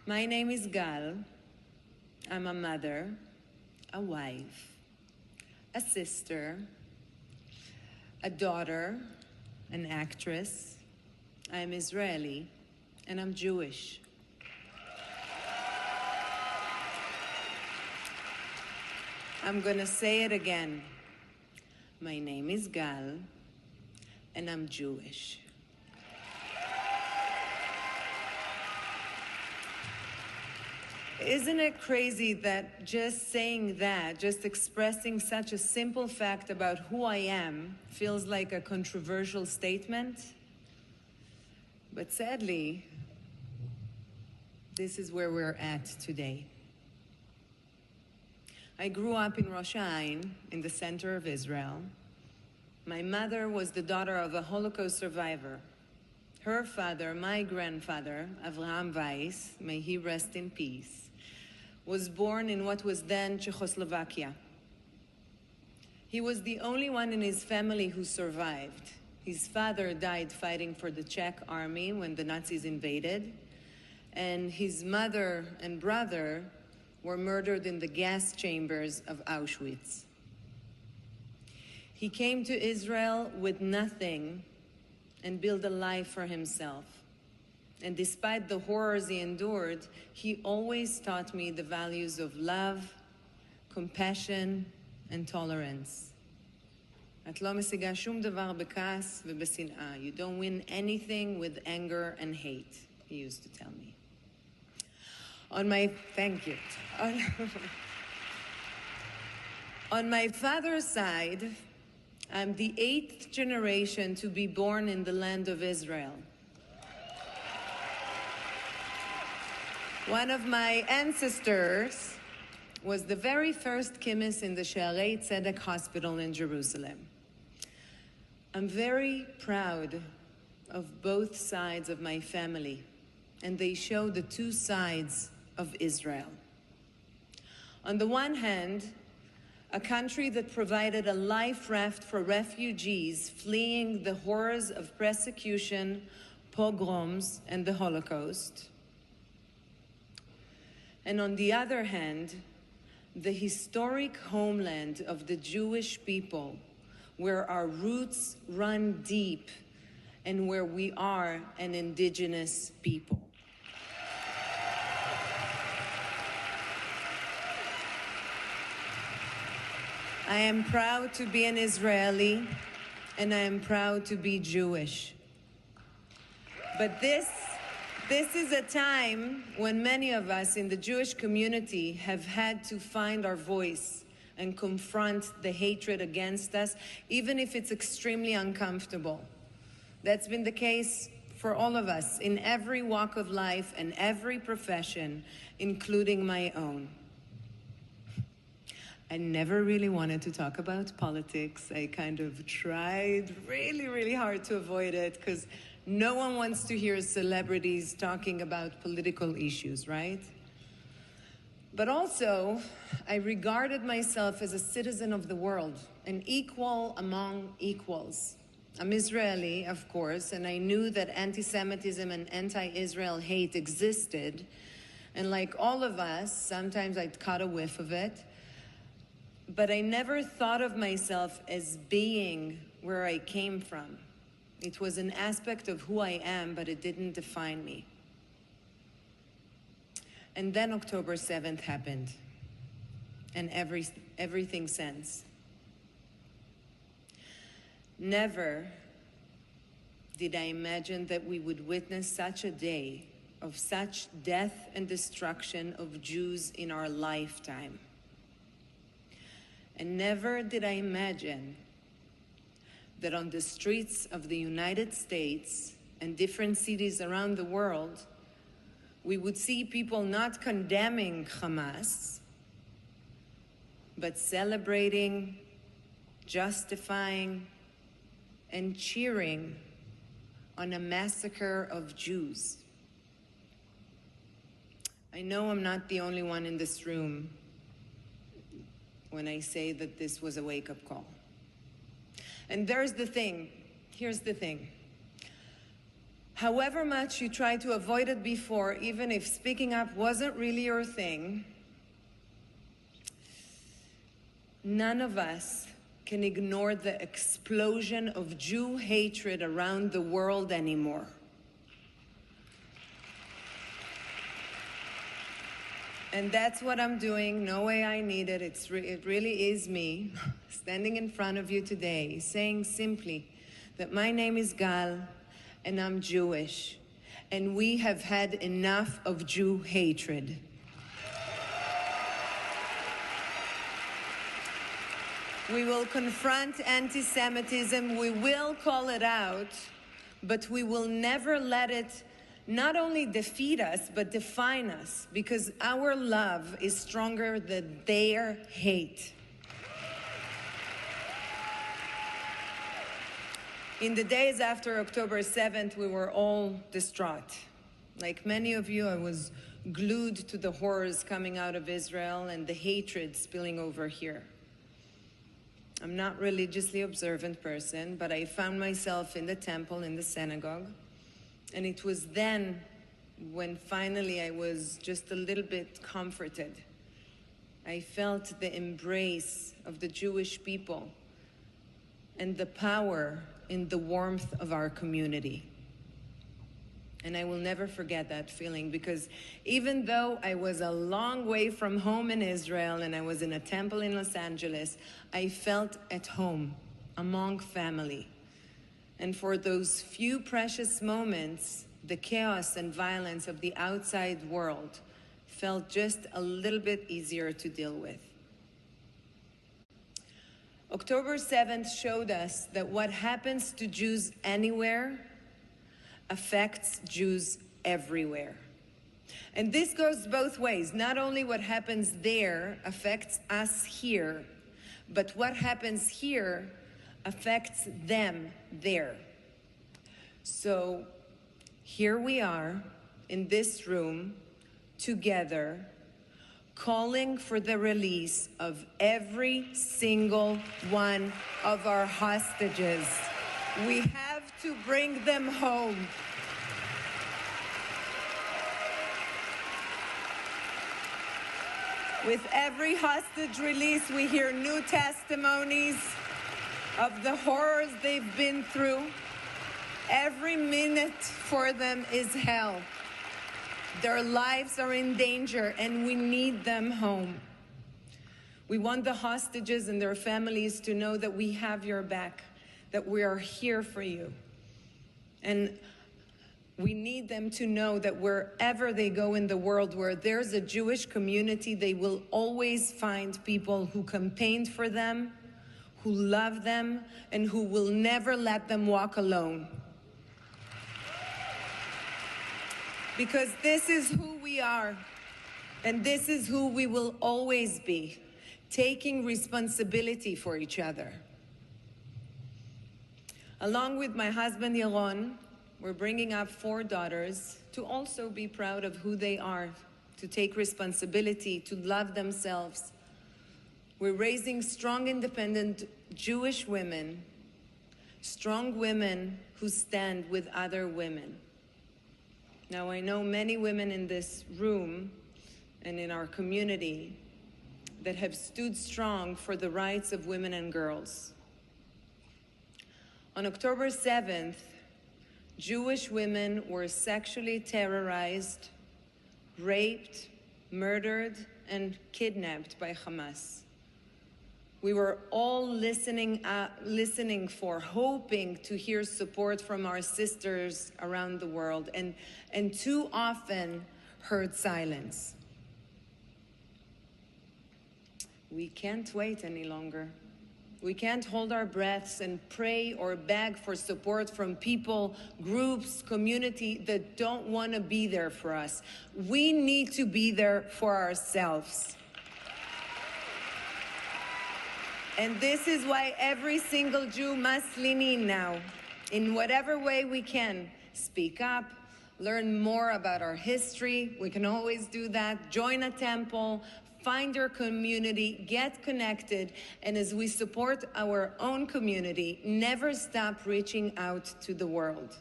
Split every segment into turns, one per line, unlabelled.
My name is Gal. I'm a mother, a wife, a sister, a daughter, an actress. I'm Israeli, and I'm Jewish. I'm gonna say it again. My name is Gal, and I'm Jewish. Isn't it crazy that just saying that, just expressing such a simple fact about who I am, feels like a controversial statement? But sadly, this is where we're at today. I grew up in Rosh Hashanah, in the center of Israel. My mother was the daughter of a Holocaust survivor. Her father, my grandfather, Avraham Weiss, may he rest in peace, was born in what was then Czechoslovakia. He was the only one in his family who survived. His father died fighting for the Czech army when the Nazis invaded, and his mother and brother were murdered in the gas chambers of Auschwitz. He came to Israel with nothing and built a life for himself. And despite the horrors he endured, he always taught me the values of love, compassion, and tolerance. את לא משיגה שום דבר בכעס ובשנאה. You don't win anything with anger and hate, he used to tell me. Thank you. On my father's side, I'm the 8th generation to be born in the land of Israel. One of my ancestors was the very first chemist in the 𝙩𝙗𝙩 Tzedek Hospital in Jerusalem. I'm very proud of both sides of my family, and they show the two sides of Israel. On the one hand, a country that provided a life raft for refugees fleeing the horrors of persecution, pogroms, and the Holocaust. And on the other hand, the historic homeland of the Jewish people, where our roots run deep and where we are an indigenous people. I am proud to be an Israeli, and I am proud to be Jewish. But this is a time when many of us in the Jewish community have had to find our voice and confront the hatred against us, even if it's extremely uncomfortable. That's been the case for all of us in every walk of life and every profession, including my own. I never really wanted to talk about politics. I kind of tried really, really hard to avoid it because no one wants to hear celebrities talking about political issues, right? But also, I regarded myself as a citizen of the world, an equal among equals. I'm Israeli, of course, and I knew that anti-Semitism and anti-Israel hate existed. And like all of us, sometimes I'd caught a whiff of it. But I never thought of myself as being where I came from. It was an aspect of who I am, but it didn't define me. And then October 7th happened, and everything since. Never did I imagine that we would witness such a day of such death and destruction of Jews in our lifetime. And never did I imagine that on the streets of the United States and different cities around the world, we would see people not condemning Hamas, but celebrating, justifying, and cheering on a massacre of Jews. I know I'm not the only one in this room when I say that this was a wake-up call. And here's the thing. However much you tried to avoid it before, even if speaking up wasn't really your thing, none of us can ignore the explosion of Jew hatred around the world anymore. And that's what I'm doing. No way I need it. It really is me standing in front of you today, saying simply that my name is Gal and I'm Jewish, and we have had enough of Jew hatred. We will confront anti-Semitism, we will call it out, but we will never let it not only defeat us, but define us, because our love is stronger than their hate. In the days after October 7th, we were all distraught. Like many of you, I was glued to the horrors coming out of Israel and the hatred spilling over here. I'm not a religiously observant person, but I found myself in the temple, in the synagogue. And it was then when finally I was just a little bit comforted. I felt the embrace of the Jewish people and the power in the warmth of our community. And I will never forget that feeling, because even though I was a long way from home in Israel and I was in a temple in Los Angeles, I felt at home among family. And for those few precious moments, the chaos and violence of the outside world felt just a little bit easier to deal with. October 7th showed us that what happens to Jews anywhere affects Jews everywhere. And this goes both ways. Not only what happens there affects us here, but what happens here affects them there. So here we are in this room together, calling for the release of every single one of our hostages. We have to bring them home. With every hostage release, we hear new testimonies of the horrors they've been through. Every minute for them is hell. Their lives are in danger, and we need them home. We want the hostages and their families to know that we have your back, that we are here for you. And we need them to know that wherever they go in the world, where there's a Jewish community, they will always find people who campaigned for them, who love them, and who will never let them walk alone. Because this is who we are, and this is who we will always be, taking responsibility for each other. Along with my husband, Yaron, we're bringing up 4 daughters to also be proud of who they are, to take responsibility, to love themselves. We're raising strong, independent Jewish women, strong women who stand with other women. Now, I know many women in this room and in our community that have stood strong for the rights of women and girls. On October 7th, Jewish women were sexually terrorized, raped, murdered, and kidnapped by Hamas. We were all listening for, hoping to hear support from our sisters around the world, and too often heard silence. We can't wait any longer. We can't hold our breaths and pray or beg for support from people, groups, community that don't want to be there for us. We need to be there for ourselves. And this is why every single Jew must lean in now, in whatever way we can. Speak up, learn more about our history. We can always do that. Join a temple, find your community, get connected, and as we support our own community, never stop reaching out to the world.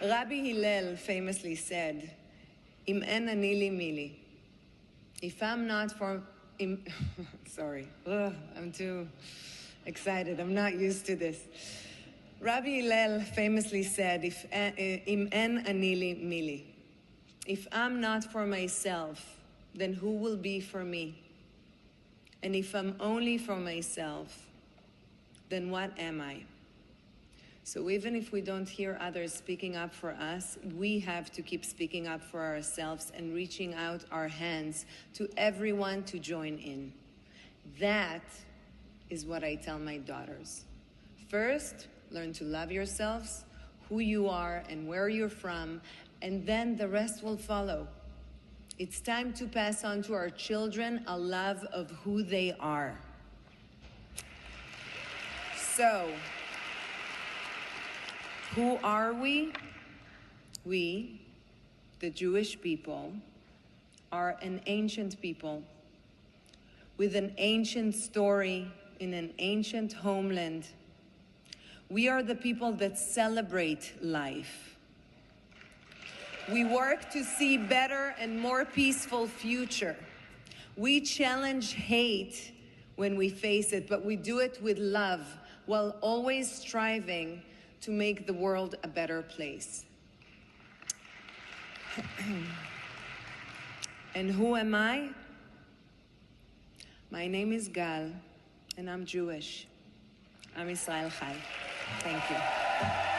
Rabbi Hillel famously said, "Im en ani li mi li." If I'm not for, sorry, I'm too excited. I'm not used to this. Rabbi Hillel famously said, "Im en ani li mi li." If I'm not for myself, then who will be for me? And if I'm only for myself, then what am I? So even if we don't hear others speaking up for us, we have to keep speaking up for ourselves and reaching out our hands to everyone to join in. That is what I tell my daughters. First, learn to love yourselves, who you are and where you're from, and then the rest will follow. It's time to pass on to our children a love of who they are. So, who are we? We, the Jewish people, are an ancient people with an ancient story in an ancient homeland. We are the people that celebrate life. We work to see better and more peaceful future. We challenge hate when we face it, but we do it with love while always striving to make the world a better place. And who am I? My name is Gal, and I'm Jewish. I'm Israel Chai. Thank you.